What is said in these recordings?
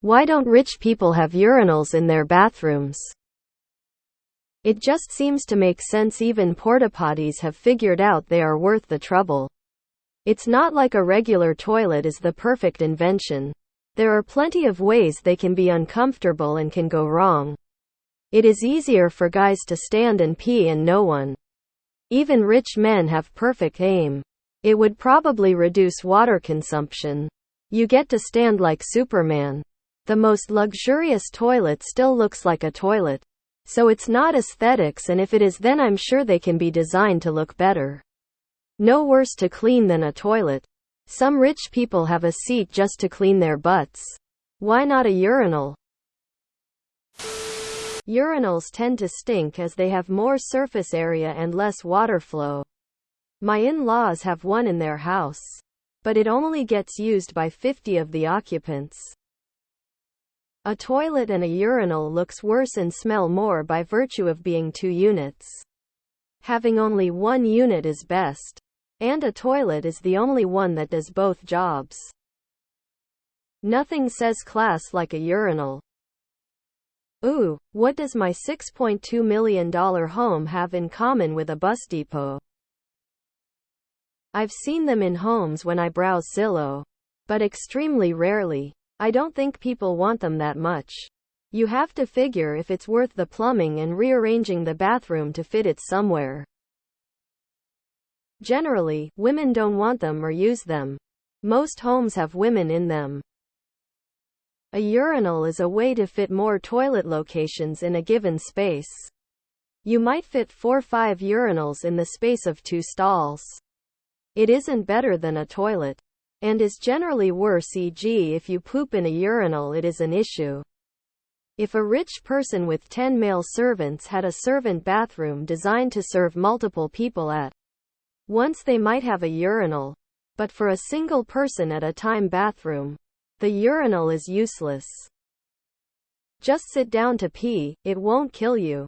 Why don't rich people have urinals in their bathrooms? It just seems to make sense. Even porta-potties have figured out they are worth the trouble. It's not like a regular toilet is the perfect invention. There are plenty of ways they can be uncomfortable and can go wrong. It is easier for guys to stand and pee and no one. Even rich men have perfect aim. It would probably reduce water consumption. You get to stand like Superman. The most luxurious toilet still looks like a toilet. So it's not aesthetics, and if it is, then I'm sure they can be designed to look better. No worse to clean than a toilet. Some rich people have a seat just to clean their butts. Why not a urinal? Urinals tend to stink as they have more surface area and less water flow. My in-laws have one in their house, but it only gets used by 50 of the occupants. A toilet and a urinal looks worse and smell more by virtue of being 2 units. Having only 1 unit is best. And a toilet is the only one that does both jobs. Nothing says class like a urinal. Ooh, what does my $6.2 million home have in common with a bus depot? I've seen them in homes when I browse Zillow, but extremely rarely. I don't think people want them that much. You have to figure if it's worth the plumbing and rearranging the bathroom to fit it somewhere. Generally, women don't want them or use them. Most homes have women in them. A urinal is a way to fit more toilet locations in a given space. You might fit 4 or 5 urinals in the space of 2 stalls. It isn't better than a toilet, and is generally worse, e.g. if you poop in a urinal, it is an issue. If a rich person with 10 male servants had a servant bathroom designed to serve multiple people at once, they might have a urinal. But for a single person at a time bathroom, the urinal is useless. Just sit down to pee, it won't kill you.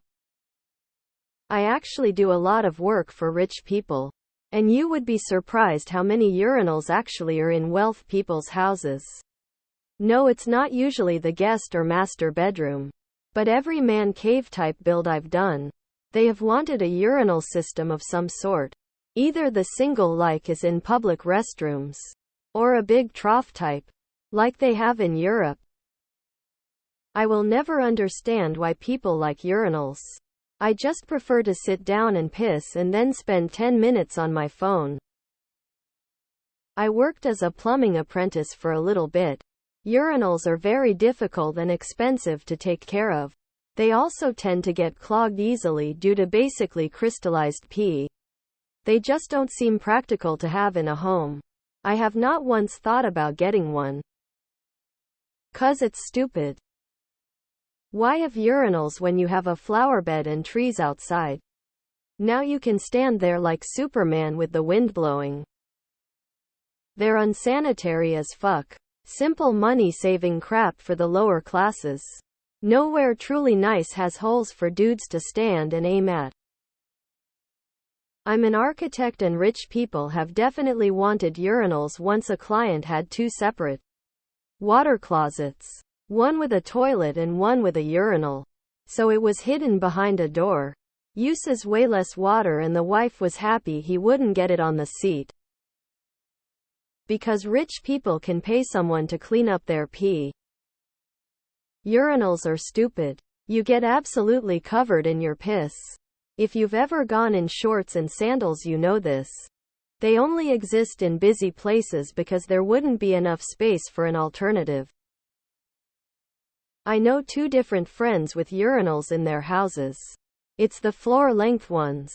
I actually do a lot of work for rich people. And you would be surprised how many urinals actually are in wealthy people's houses. No, it's not usually the guest or master bedroom. But every man cave type build I've done, they have wanted a urinal system of some sort. Either the single like is in public restrooms, or a big trough type, like they have in Europe. I will never understand why people like urinals. I just prefer to sit down and piss and then spend 10 minutes on my phone. I worked as a plumbing apprentice for a little bit. Urinals are very difficult and expensive to take care of. They also tend to get clogged easily due to basically crystallized pee. They just don't seem practical to have in a home. I have not once thought about getting one. 'Cause it's stupid. Why have urinals when you have a flower bed and trees outside? Now you can stand there like Superman with the wind blowing. They're unsanitary as fuck. Simple money-saving crap for the lower classes. Nowhere truly nice has holes for dudes to stand and aim at. I'm an architect, and rich people have definitely wanted urinals. Once a client had 2 separate water closets. One with a toilet and one with a urinal. So it was hidden behind a door. Uses way less water, and the wife was happy he wouldn't get it on the seat. Because rich people can pay someone to clean up their pee. Urinals are stupid. You get absolutely covered in your piss. If you've ever gone in shorts and sandals, you know this. They only exist in busy places because there wouldn't be enough space for an alternative. I know 2 different friends with urinals in their houses. It's the floor-length ones,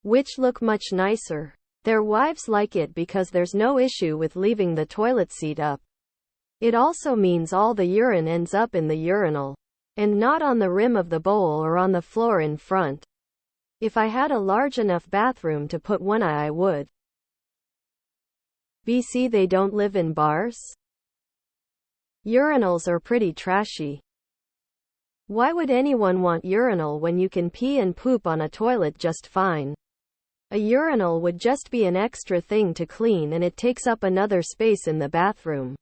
which look much nicer. Their wives like it because there's no issue with leaving the toilet seat up. It also means all the urine ends up in the urinal, and not on the rim of the bowl or on the floor in front. If I had a large enough bathroom to put one, I would. BC, they don't live in bars? Urinals are pretty trashy. Why would anyone want urinal when you can pee and poop on a toilet just fine? A urinal would just be an extra thing to clean, and it takes up another space in the bathroom.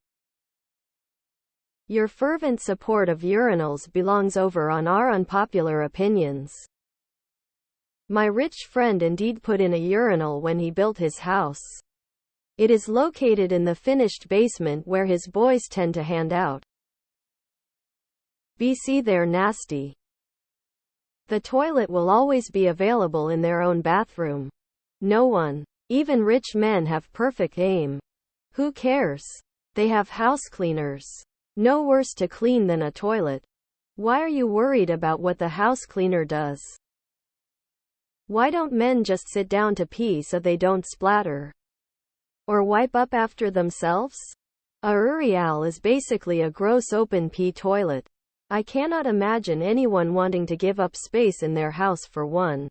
Your fervent support of urinals belongs over on our unpopular opinions. My rich friend indeed put in a urinal when he built his house. It is located in the finished basement where his boys tend to hand out. BC they're nasty. The toilet will always be available in their own bathroom. No one, even rich men, have perfect aim. Who cares? They have house cleaners. No worse to clean than a toilet. Why are you worried about what the house cleaner does? Why don't men just sit down to pee so they don't splatter? Or wipe up after themselves? A urinal is basically a gross open pee toilet. I cannot imagine anyone wanting to give up space in their house for one.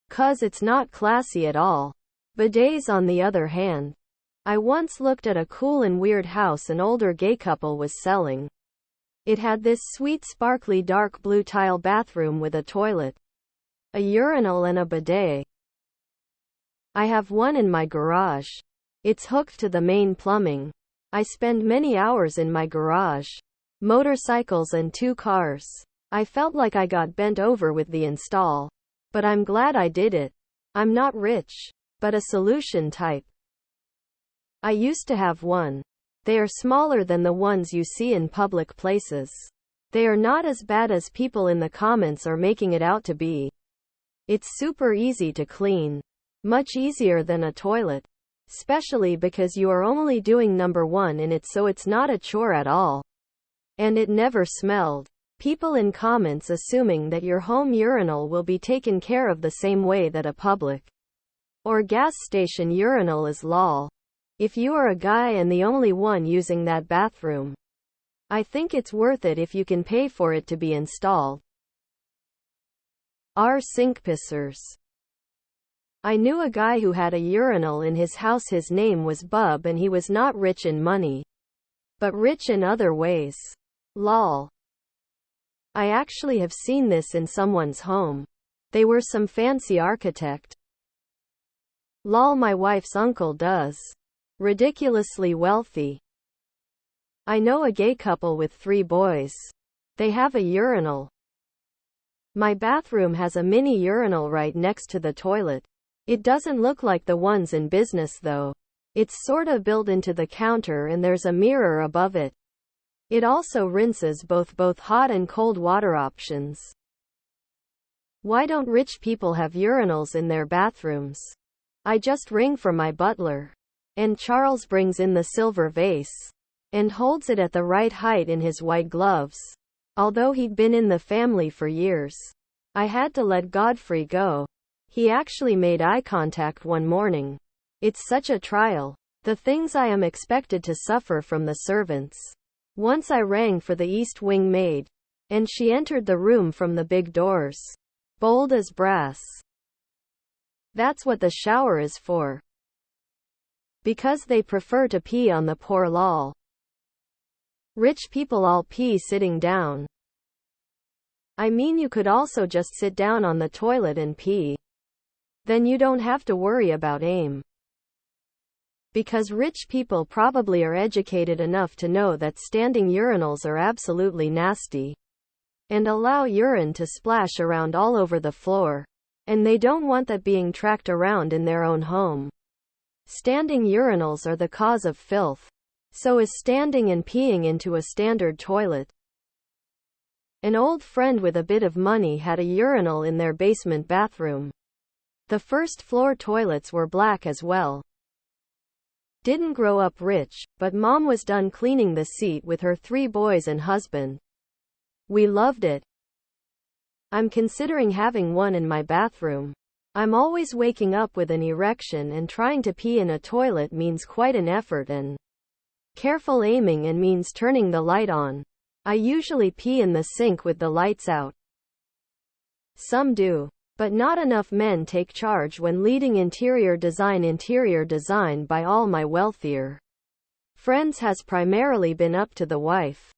'Cause it's not classy at all. Bidets on the other hand. I once looked at a cool and weird house an older gay couple was selling. It had this sweet sparkly dark blue tile bathroom with a toilet, a urinal and a bidet. I have one in my garage. It's hooked to the main plumbing. I spend many hours in my garage. Motorcycles and 2 cars. I felt like I got bent over with the install. But I'm glad I did it. I'm not rich, but a solution type. I used to have one. They are smaller than the ones you see in public places. They are not as bad as people in the comments are making it out to be. It's super easy to clean. Much easier than a toilet. Especially because you are only doing number 1 in it, so it's not a chore at all. And it never smelled. People in comments assuming that your home urinal will be taken care of the same way that a public or gas station urinal is lol. If you are a guy and the only one using that bathroom, I think it's worth it if you can pay for it to be installed. Our sink pissers. I knew a guy who had a urinal in his house. His name was Bub and he was not rich in money, but rich in other ways. Lol. I actually have seen this in someone's home. They were some fancy architect. Lol, my wife's uncle does. Ridiculously wealthy. I know a gay couple with 3 boys. They have a urinal. My bathroom has a mini urinal right next to the toilet. It doesn't look like the ones in business though. It's sorta built into the counter and there's a mirror above it. It also rinses both hot and cold water options. Why don't rich people have urinals in their bathrooms? I just ring for my butler. And Charles brings in the silver vase. And holds it at the right height in his white gloves. Although he'd been in the family for years. I had to let Godfrey go. He actually made eye contact one morning. It's such a trial. The things I am expected to suffer from the servants. Once I rang for the East Wing maid. And she entered the room from the big doors. Bold as brass. That's what the shower is for. Because they prefer to pee on the poor lol. Rich people all pee sitting down. I mean, you could also just sit down on the toilet and pee. Then you don't have to worry about aim. Because rich people probably are educated enough to know that standing urinals are absolutely nasty. And allow urine to splash around all over the floor. And they don't want that being tracked around in their own home. Standing urinals are the cause of filth. So is standing and peeing into a standard toilet. An old friend with a bit of money had a urinal in their basement bathroom. The first floor toilets were black as well. Didn't grow up rich, but mom was done cleaning the seat with her 3 boys and husband. We loved it. I'm considering having one in my bathroom. I'm always waking up with an erection, and trying to pee in a toilet means quite an effort and careful aiming, and means turning the light on. I usually pee in the sink with the lights out. Some do. But not enough men take charge when leading interior design by all my wealthier friends has primarily been up to the wife.